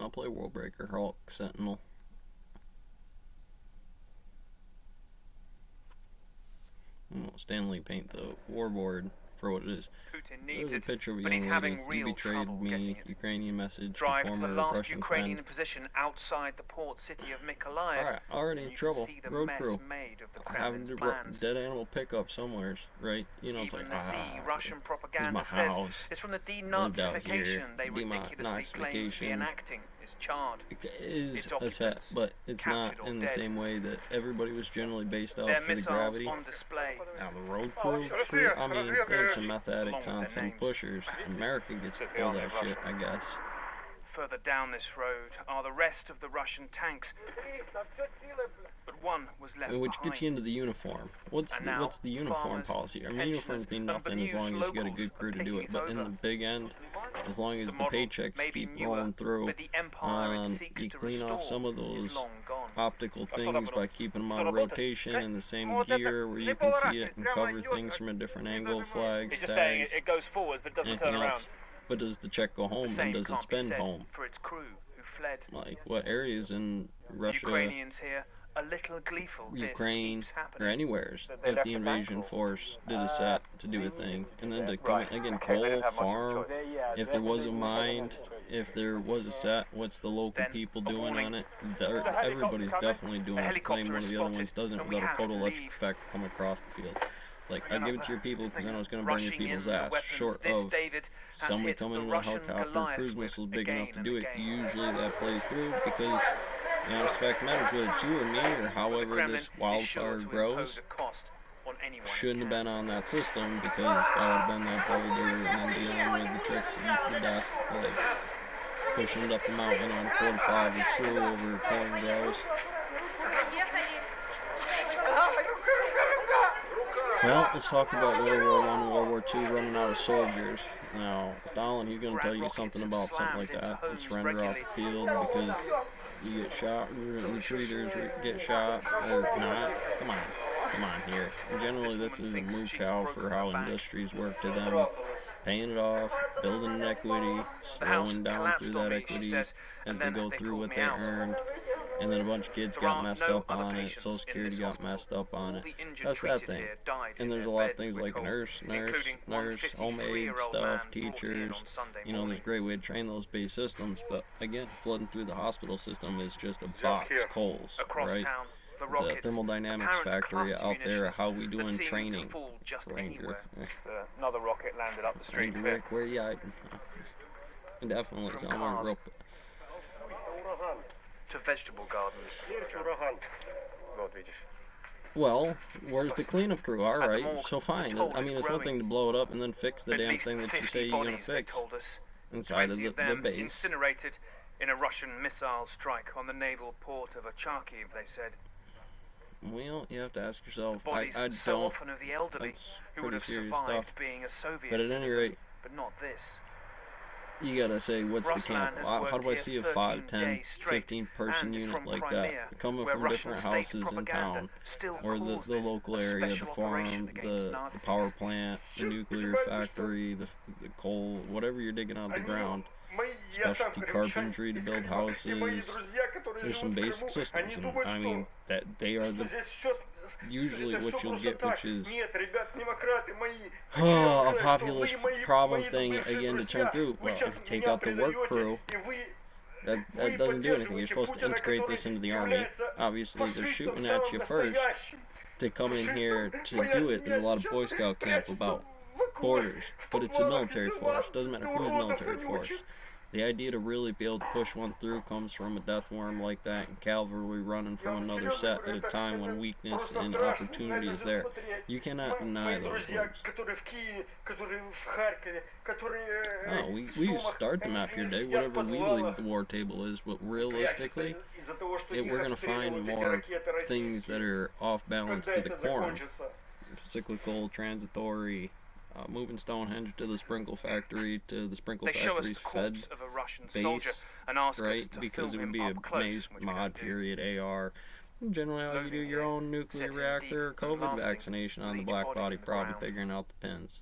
I'll play Worldbreaker, Hulk, Sentinel. Stanley paint the warboard for what it is. There's a picture of a young lady. You betrayed me. Ukrainian message to former Russian friend. Position outside the port city of Mykolaiv. Alright, already in trouble. Road crew. Having to dead animal pickup somewhere, right? You know, it's like, Russian propaganda says it's from the denazification they ridiculously claim to be enacting. Is charred. It is a set, but it's not in the same way that everybody was generally based off for the gravity. On display. Now the road crew, I mean, there's some meth addicts on some pushers. America gets to pull that shit, I guess. Further down this road are the rest of the Russian tanks, but one was left Which behind. gets you into the uniform. What's the uniform policy? I mean, uniforms mean nothing as long as you got a good crew to do it, but in the big end, as long as the paychecks keep rolling through, you clean off some of those optical things by keeping them on rotation in the same gear where you can see it and cover things from a different angle, flags, He's just saying tags, it goes forwards but doesn't turn around. But does the check go home and does it spin home? For its crew who fled. Like, what areas in Russia, Ukrainians here, a little gleeful. Ukraine, or anywheres, if the invasion force did a set to do a thing, and then to come in, again, coal, farm, if there was a mine, if there was a set, what's the local people doing on it? Everybody's definitely doing it. Claim one of the other ones doesn't without a total electric effect come across the field. Like, I give it to your people because I know it's going to burn your people's ass. Short of somebody coming in a helicopter, cruise missiles big enough to do it, usually that plays through because the honest fact matters, whether it's you or me or however this wildfire grows, shouldn't have been on that system because that would have been that boulder and then dealing with the tricks and the death, like pushing it up the mountain on 45 with crew over corn grows. Well, let's talk about World War I and World War II running out of soldiers. Now, Stalin, he's going to tell you something about something like that and surrender off the field because you get shot, retreaters get shot, or not. Come on here. Generally, this is a moo cow for how industries work to them. Paying it off, building an equity, slowing down through that equity as they go through what they earned. And then a bunch of kids got messed up on it, Social Security got messed up on it. That's that thing. And there's a lot of things like nurse, homemade stuff, teachers. You know, there's a great way to train those base systems. But again, flooding through the hospital system is just a box, coals, right? It's a thermodynamics factory out there of how we doing training. Ranger. Another rocket landed up the street. Rick, where you at? Definitely, someone real. To vegetable gardens. Well, where's the cleanup crew? Alright, so fine. I mean, it's one thing to blow it up and then fix the damn thing that you say you're going to fix inside of the base. Incinerated in a Russian missile strike on the naval port of Charkiv, they said. Well, you have to ask yourself. I so often of the elderly who would have survived being a Soviet, but at any rate, but not this. You gotta say, what's the camp? How do I see a 5, 10, 15 person unit like that coming from different houses in town, or the local area, the farm, the power plant, the nuclear factory, the coal, whatever you're digging out of the ground, specialty carpentry to build houses? There's some basic systems, and I mean that they are usually what you'll get, which is a populist problem thing again to turn through. Well, if you take out the work crew, that doesn't do anything. You're supposed to integrate this into the army. Obviously, they're shooting at you first to come in here to do it. There's a lot of Boy Scout camp about borders, but it's a military force. Doesn't matter who's military force. The idea to really be able to push one through comes from a death worm like that and cavalry running from another set at a time when weakness and opportunity is there. You cannot deny those things. Oh, we start the map here today, whatever we believe the war table is, but realistically, we're going to find more things that are off balance to the quorum. Cyclical, transitory, moving Stonehenge to the Sprinkle Factory, to the Sprinkle Factory's Fed base, right? Because it would be a maze mod period AR. Generally, how you do your own nuclear reactor or COVID vaccination on the black body problem, figuring out the pins.